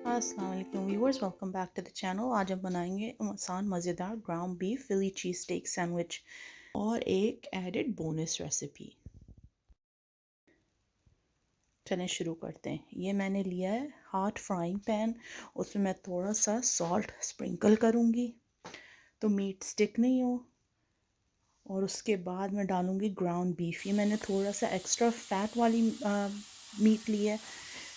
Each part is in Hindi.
अस्सलाम वालेकुम viewers, welcome back to the channel. आज हम बनाएंगे आसान मज़ेदार ground beef Philly cheese steak sandwich और एक एडेड बोनस रेसिपी। चलें शुरू करते हैं। ये मैंने लिया है हॉट फ्राइंग पैन, उसमें मैं थोड़ा सा सॉल्ट स्प्रिंकल करूँगी तो मीट स्टिक नहीं हो। और उसके बाद मैं डालूँगी ग्राउंड बीफ। ये मैंने थोड़ा सा एक्स्ट्रा फैट वाली मीट ली है।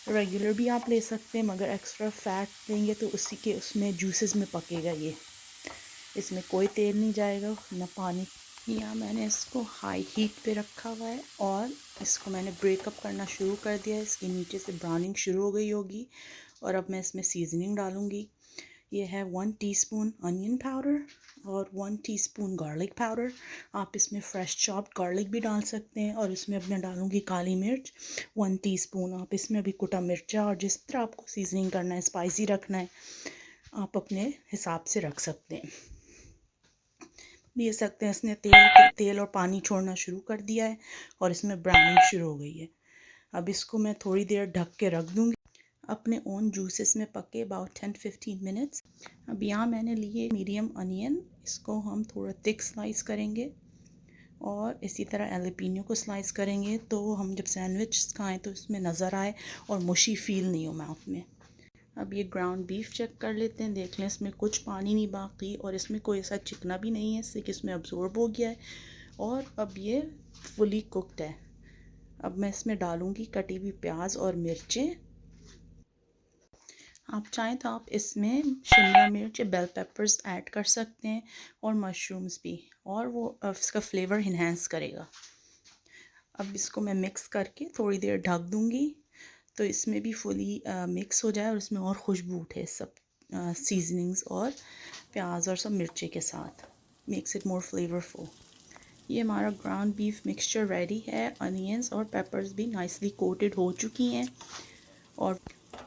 रेगुलर भी आप ले सकते हैं, मगर एक्स्ट्रा फैट लेंगे तो उसी के उसमें जूसेस में पकेगा। ये इसमें कोई तेल नहीं जाएगा ना पानी। यहाँ मैंने इसको हाई हीट पे रखा हुआ है और इसको मैंने ब्रेकअप करना शुरू कर दिया है। इसके नीचे से ब्राउनिंग शुरू हो गई होगी और अब मैं इसमें सीजनिंग डालूँगी। ये है 1 टीस्पून अनियन पाउडर और 1 टीस्पून गार्लिक पाउडर। आप इसमें फ्रेश चॉप्ड गार्लिक भी डाल सकते हैं। और इसमें अब मैं डालूँगी काली मिर्च 1 टीस्पून। आप इसमें अभी कुटा मिर्चा और जिस तरह आपको सीजनिंग करना है, स्पाइसी रखना है, आप अपने हिसाब से रख सकते हैं। ले सकते हैं। इसने तेल और पानी छोड़ना शुरू कर दिया है और इसमें ब्राउनिंग शुरू हो गई है। अब इसको मैं थोड़ी देर ढक के रख दूँगी अपने ओन जूसेस में पके, अबाउट 10-15 मिनट्स। अब यहाँ मैंने लिए मीडियम अनियन, इसको हम थोड़ा थिक स्लाइस करेंगे और इसी तरह एलिपिनो को स्लाइस करेंगे तो हम जब सैंडविच खाएं तो इसमें नज़र आए और मुशी फील नहीं हो माउथ में। अब ये ग्राउंड बीफ चेक कर लेते हैं, देख लें इसमें कुछ पानी नहीं बाकी और इसमें कोई ऐसा चिकना भी नहीं है, इससे कि इसमें अब्जॉर्ब हो गया है और अब ये फुली कुक्ड है। अब मैं इसमें डालूँगी कटी हुई प्याज और मिर्चें। आप चाहें तो आप इसमें शिमला मिर्च, बेल पेपर्स ऐड कर सकते हैं और मशरूम्स भी, और वो इसका फ्लेवर इन्हेंस करेगा। अब इसको मैं मिक्स करके थोड़ी देर ढक दूँगी तो इसमें भी फुली मिक्स हो जाए और इसमें और खुशबू उठे सब सीजनिंग्स और प्याज और सब मिर्ची के साथ, मेक्स इट मोर फ्लेवरफुल। ये हमारा ग्राउंड बीफ मिक्सचर रेडी है। अनियंस और पेपर्स भी नाइसली कोटेड हो चुकी हैं और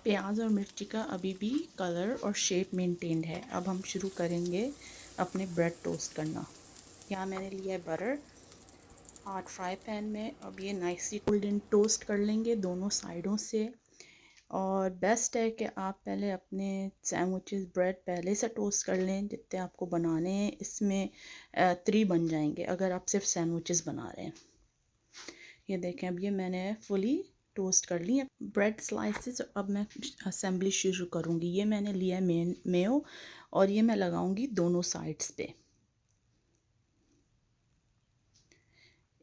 प्याज और मिर्ची का अभी भी कलर और शेप मेंटेन्ड है। अब हम शुरू करेंगे अपने ब्रेड टोस्ट करना। यहाँ मैंने लिया है बटर हॉट फ्राई पैन में। अब ये नाइसली गोल्डन टोस्ट कर लेंगे दोनों साइडों से। और बेस्ट है कि आप पहले अपने सैंडविचेस ब्रेड पहले से टोस्ट कर लें जितने आपको बनाने हैं। इसमें 3 बन जाएंगे अगर आप सिर्फ सैंडविचेस बना रहे हैं। ये देखें, अब ये मैंने फुली टोस्ट कर ली है ब्रेड स्लाइसेस। अब मैं असेंबली शुरू करूँगी। ये मैंने लिया है मेयो और ये मैं लगाऊंगी दोनों साइड्स पे।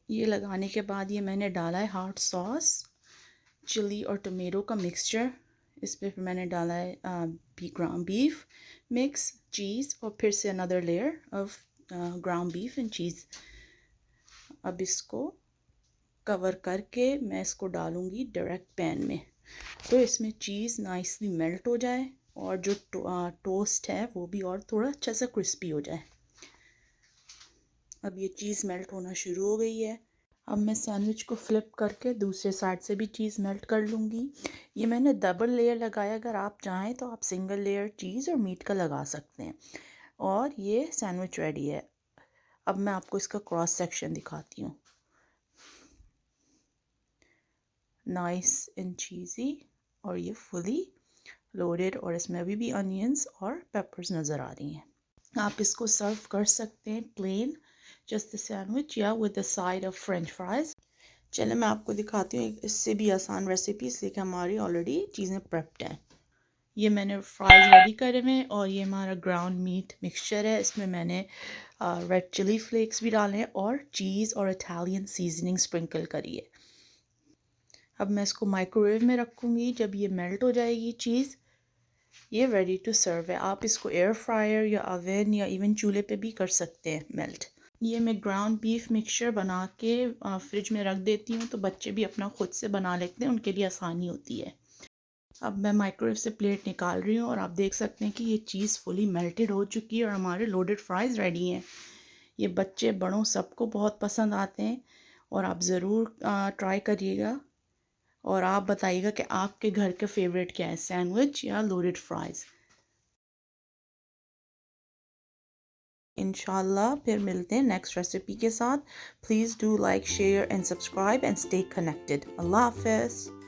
ये लगाने के बाद ये मैंने डाला है हॉट सॉस, चिली और टमेटो का मिक्सचर। इस पर फिर मैंने डाला है ग्राउंड बीफ मिक्स, चीज़ और फिर से another layer of ground beef and cheese. अब इसको कवर करके मैं इसको डालूँगी डायरेक्ट पैन में तो इसमें चीज़ नाइसली मेल्ट हो जाए और जो टोस्ट है वो भी और थोड़ा अच्छा सा क्रिस्पी हो जाए। अब ये चीज़ मेल्ट होना शुरू हो गई है। अब मैं सैंडविच को फ्लिप करके दूसरे साइड से भी चीज़ मेल्ट कर लूँगी। ये मैंने डबल लेयर लगाया, अगर आप चाहें तो आप सिंगल लेयर चीज़ और मीट का लगा सकते हैं। और ये सैंडविच रेडी है। अब मैं आपको इसका क्रॉस सेक्शन दिखाती हूँ। नाइस एंड चीज़ी और ये फुली लोडेड और इसमें अभी भी अनियंस और पेपर्स नज़र आ रही हैं। आप इसको सर्व कर सकते हैं प्लेन जस्ट द सैंडविच या with the side of French fries. चलिए मैं आपको दिखाती हूँ इससे भी आसान रेसिपी, इसलिए कि हमारी ऑलरेडी चीज़ें प्रेप्ड हैं। ये मैंने फ्राइज रेडी करे हुए हैं और ये हमारा ग्राउंड मीट मिक्सचर है। इसमें मैंने रेड चिली फ्लेक्स भी डाले हैं और चीज़ और इटालियन सीजनिंग स्प्रिंकल करी है। अब मैं इसको माइक्रोवेव में रखूँगी। जब ये मेल्ट हो जाएगी चीज़, ये रेडी टू सर्व है। आप इसको एयर फ्रायर या ओवन या इवन चूल्हे पे भी कर सकते हैं मेल्ट। ये मैं ग्राउंड बीफ मिक्सचर बना के फ्रिज में रख देती हूँ तो बच्चे भी अपना खुद से बना लेते हैं, उनके लिए आसानी होती है। अब मैं माइक्रोवेव से प्लेट निकाल रही हूँ और आप देख सकते हैं कि ये चीज़ फुली मेल्टेड हो चुकी है और हमारे लोडेड फ्राइज़ रेडी हैं। ये बच्चे बड़ों सबको बहुत पसंद आते हैं और आप ज़रूर ट्राई करिएगा और आप बताइएगा कि आपके घर का फेवरेट क्या है, सैंडविच या लोडेड फ्राइज़। इंशाल्लाह फिर मिलते हैं नेक्स्ट रेसिपी के साथ। Please do like, share and subscribe and stay connected. अल्लाह हाफ़िज़।